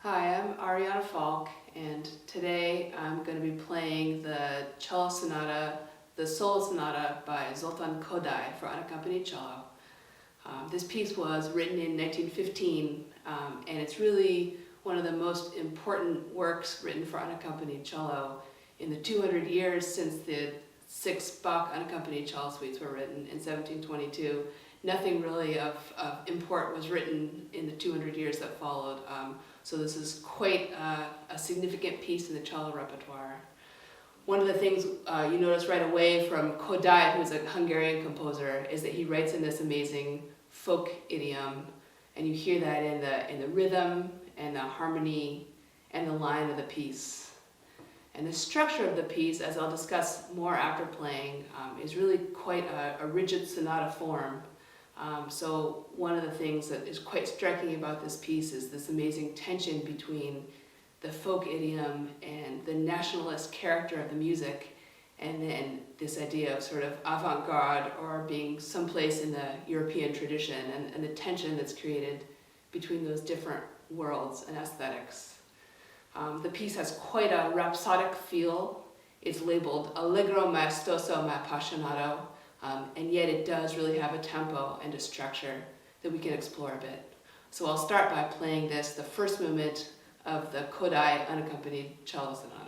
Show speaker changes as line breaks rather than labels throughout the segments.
Hi, I'm Ariana Falk, and today I'm going to be playing the cello sonata, the solo sonata by Zoltan Kodály for unaccompanied cello. This piece was written in 1915, and it's really one of the most important works written for unaccompanied cello in the 200 years since the 6 Bach unaccompanied cello suites were written in 1722. Nothing really of import was written in the 200 years that followed. So this is quite a significant piece in the cello repertoire. One of the things you notice right away from Kodály, who's a Hungarian composer, is that he writes in this amazing folk idiom, and you hear that in the rhythm and the harmony and the line of the piece. And the structure of the piece, as I'll discuss more after playing, is really quite a rigid sonata form. So one of the things that is quite striking about this piece is this amazing tension between the folk idiom and the nationalist character of the music, and then this idea of sort of avant-garde or being someplace in the European tradition, and the tension that's created between those different worlds and aesthetics. The piece has quite a rhapsodic feel. It's labeled Allegro maestoso ma appassionato, and yet it does really have a tempo and a structure that we can explore a bit. So I'll start by playing this, the first movement of the Kodály unaccompanied cello sonata.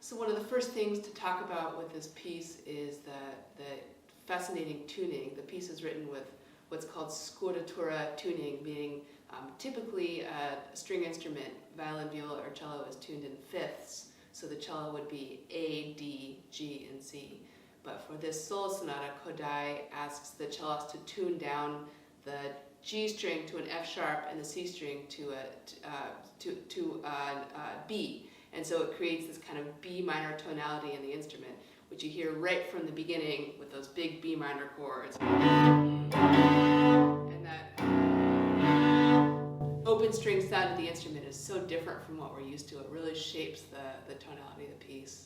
So one of the first things to talk about with this piece is the fascinating tuning. The piece is written with what's called scordatura tuning, meaning typically a string instrument, violin, viola, or cello, is tuned in fifths. So the cello would be A, D, G, and C. But for this solo sonata, Kodály asks the cellist to tune down the G string to an F sharp and the C string to a B. And so it creates this kind of B minor tonality in the instrument, which you hear right from the beginning with those big B minor chords. And that open string sound of the instrument is so different from what we're used to. It really shapes the tonality of the piece.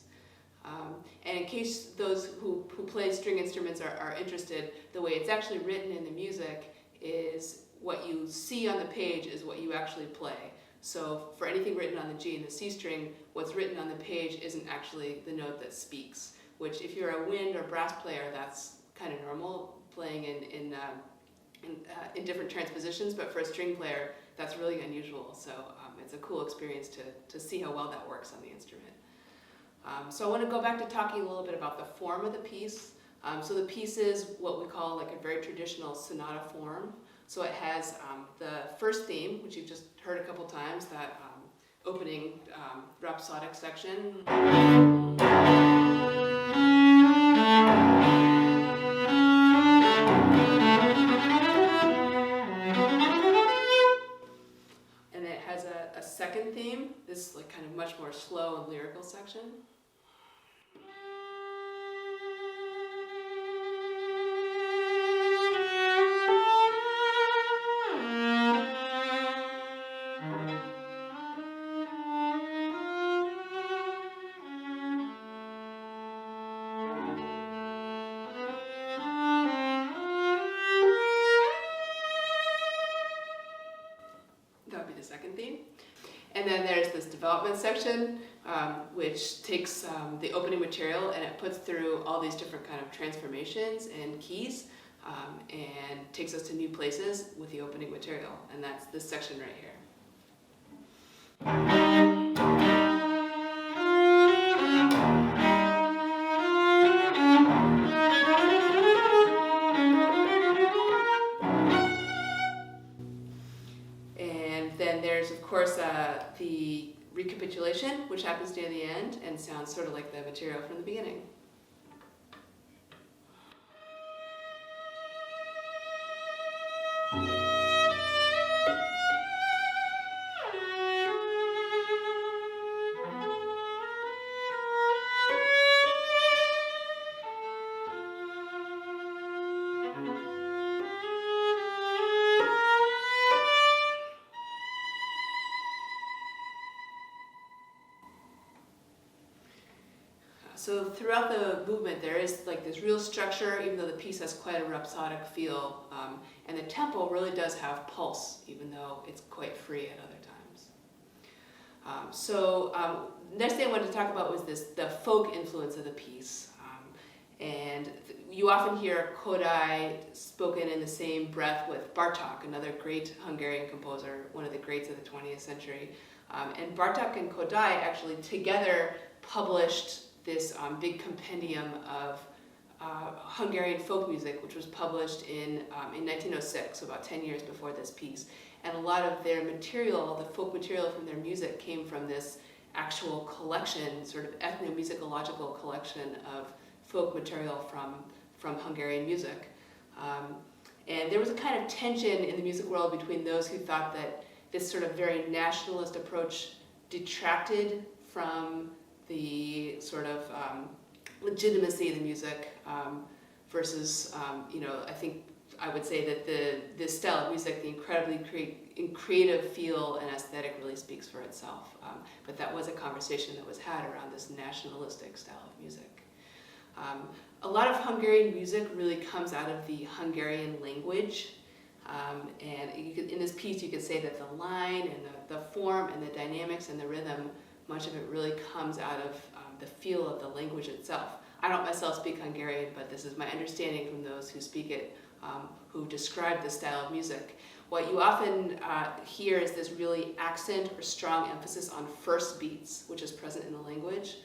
And in case those who play string instruments are interested, the way it's actually written in the music is what you see on the page is what you actually play. So for anything written on the G and the C string, what's written on the page isn't actually the note that speaks, which if you're a wind or brass player, that's kind of normal, playing in different transpositions, but for a string player, that's really unusual. So it's a cool experience to see how well that works on the instrument. So I want to go back to talking a little bit about the form of the piece. So the piece is what we call like a very traditional sonata form. So it has the first theme, which you've just heard a couple times, that opening rhapsodic section. And it has a second theme, this like kind of much more slow and lyrical section. That would be the second theme. And then there's this development section, which takes the opening material and it puts through all these different kind of transformations and keys, and takes us to new places with the opening material. And that's this section right here. Then there's, of course, the recapitulation, which happens near the end and sounds sort of like the material from the beginning. So throughout the movement, there is like this real structure, even though the piece has quite a rhapsodic feel, and the tempo really does have pulse, even though it's quite free at other times. Next thing I wanted to talk about was the folk influence of the piece. You often hear Kodály spoken in the same breath with Bartók, another great Hungarian composer, one of the greats of the 20th century. And Bartók and Kodály actually together published this big compendium of Hungarian folk music, which was published in 1906, so about 10 years before this piece. And a lot of their material, the folk material from their music, came from this actual collection, sort of ethnomusicological collection of folk material from Hungarian music. And there was a kind of tension in the music world between those who thought that this sort of very nationalist approach detracted from the sort of legitimacy of the music versus, I think I would say that this style of music, the incredibly creative feel and aesthetic, really speaks for itself. But that was a conversation that was had around this nationalistic style of music. A lot of Hungarian music really comes out of the Hungarian language. And in this piece, you could say that the line and the form and the dynamics and the rhythm, much of it really comes out of the feel of the language itself. I don't myself speak Hungarian, but this is my understanding from those who speak it, who describe this style of music. What you often hear is this really accent or strong emphasis on first beats, which is present in the language.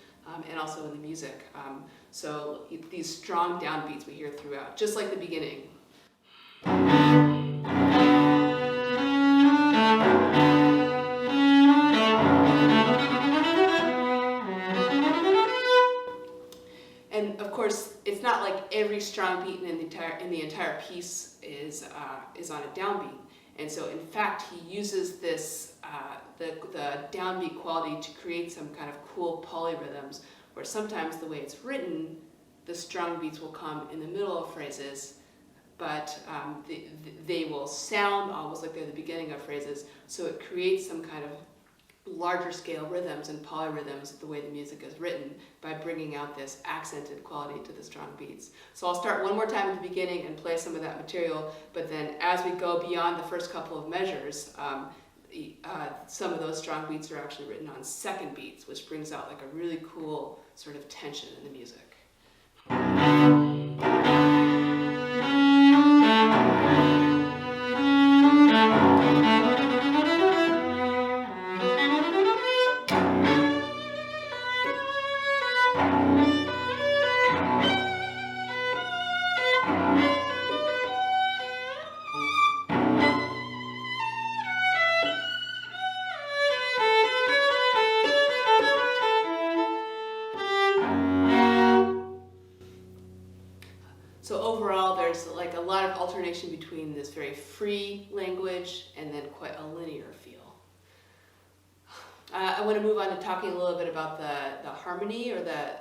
and also in the music. So these strong downbeats we hear throughout, just like the beginning. And of course, it's not like every strong beat in the entire piece is on a downbeat. And so, in fact, he uses this the downbeat quality to create some kind of cool polyrhythms, where sometimes the way it's written, the strong beats will come in the middle of phrases, but they will sound almost like they're the beginning of phrases. So it creates some kind of larger scale rhythms and polyrhythms the way the music is written by bringing out this accented quality to the strong beats. So I'll start one more time at the beginning and play some of that material, but then as we go beyond the first couple of measures, some of those strong beats are actually written on second beats, which brings out like a really cool sort of tension in the music. So overall, there's like a lot of alternation between this very free language and then quite a linear feel. I want to move on to talking a little bit about the harmony or the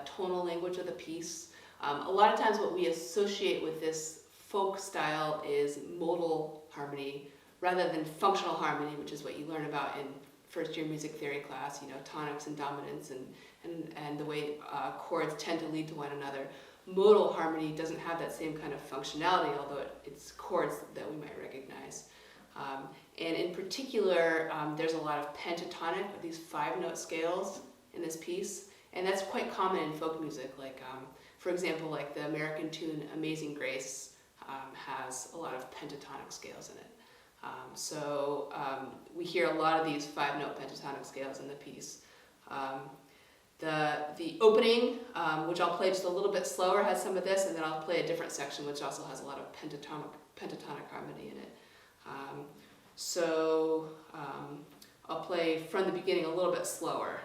tonal language of the piece. A lot of times what we associate with this folk style is modal harmony rather than functional harmony, which is what you learn about in first year music theory class, tonics and dominants and the way chords tend to lead to one another. Modal harmony doesn't have that same kind of functionality, although it's chords that we might recognize. And in particular, there's a lot of pentatonic, or these 5-note scales in this piece, and that's quite common in folk music. Like, for example, like the American tune Amazing Grace has a lot of pentatonic scales in it. So we hear a lot of these 5-note pentatonic scales in the piece. The opening, which I'll play just a little bit slower, has some of this, and then I'll play a different section which also has a lot of pentatonic harmony in it. I'll play from the beginning a little bit slower.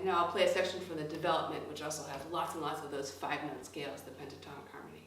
Now I'll play a section from the development, which also has lots and lots of those 5-note scales, the pentatonic harmony.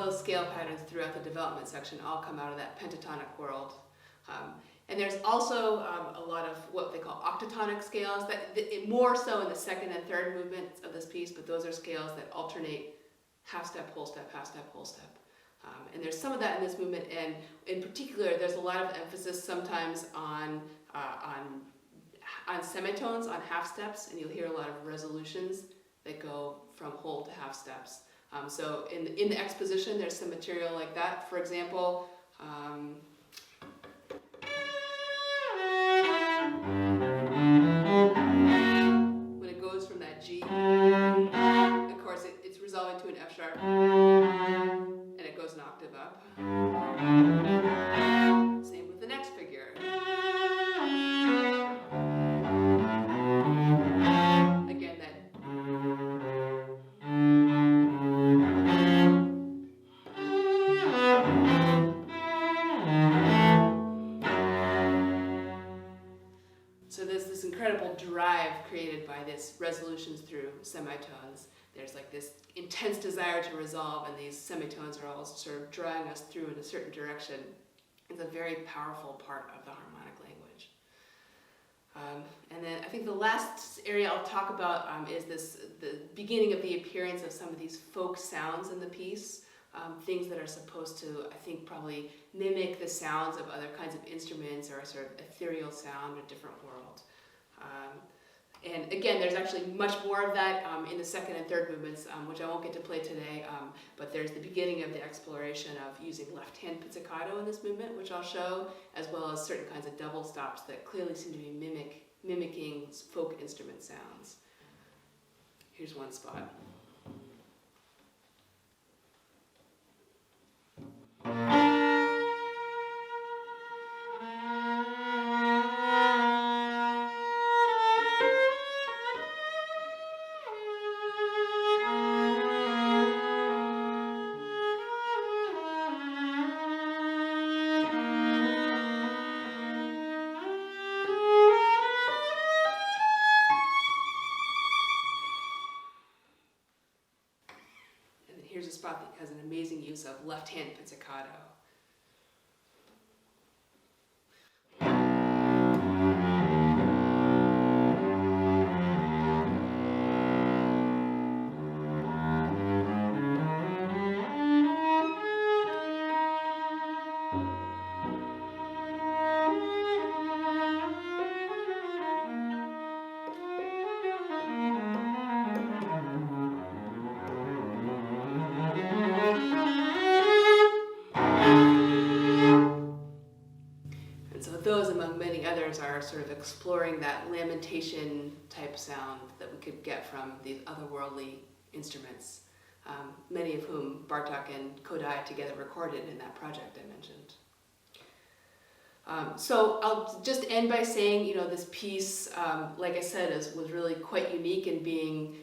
Scale patterns throughout the development section all come out of that pentatonic world. And there's also a lot of what they call octatonic scales, more so in the second and third movements of this piece, but those are scales that alternate half step, whole step, half step, whole step. And there's some of that in this movement, and in particular there's a lot of emphasis sometimes on semitones, on half steps, and you'll hear a lot of resolutions that go from whole to half steps. So in the exposition, there's some material like that. For example, when it goes from that G, of course it's resolving to an F sharp, and it goes an octave up. So there's this incredible drive created by this resolutions through semitones. There's like this intense desire to resolve, and these semitones are all sort of drawing us through in a certain direction. It's a very powerful part of the harmonic language. And then I think the last area I'll talk about is the beginning of the appearance of some of these folk sounds in the piece. Things that are supposed to, I think, probably mimic the sounds of other kinds of instruments, or a sort of ethereal sound, a different world. And again, there's actually much more of that in the second and third movements, which I won't get to play today, but there's the beginning of the exploration of using left-hand pizzicato in this movement, which I'll show, as well as certain kinds of double stops that clearly seem to be mimicking folk instrument sounds. Here's one spot. Here's a spot that has an amazing use of left-hand pizzicato. Those, among many others, are sort of exploring that lamentation type sound that we could get from these otherworldly instruments, many of whom Bartók and Kodály together recorded in that project I mentioned. So I'll just end by saying, this piece, like I said, was really quite unique in being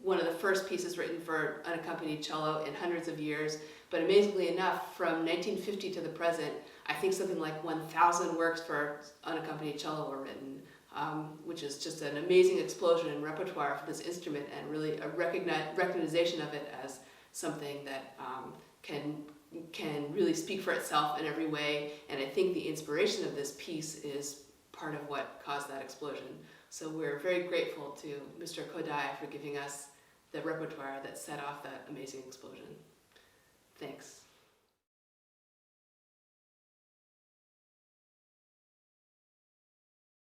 one of the first pieces written for unaccompanied cello in hundreds of years. But amazingly enough, from 1950 to the present, I think something like 1,000 works for unaccompanied cello were written, which is just an amazing explosion in repertoire for this instrument, and really a recognition of it as something that can really speak for itself in every way. And I think the inspiration of this piece is part of what caused that explosion. So we're very grateful to Mr. Kodály for giving us the repertoire that set off that amazing explosion. Thanks.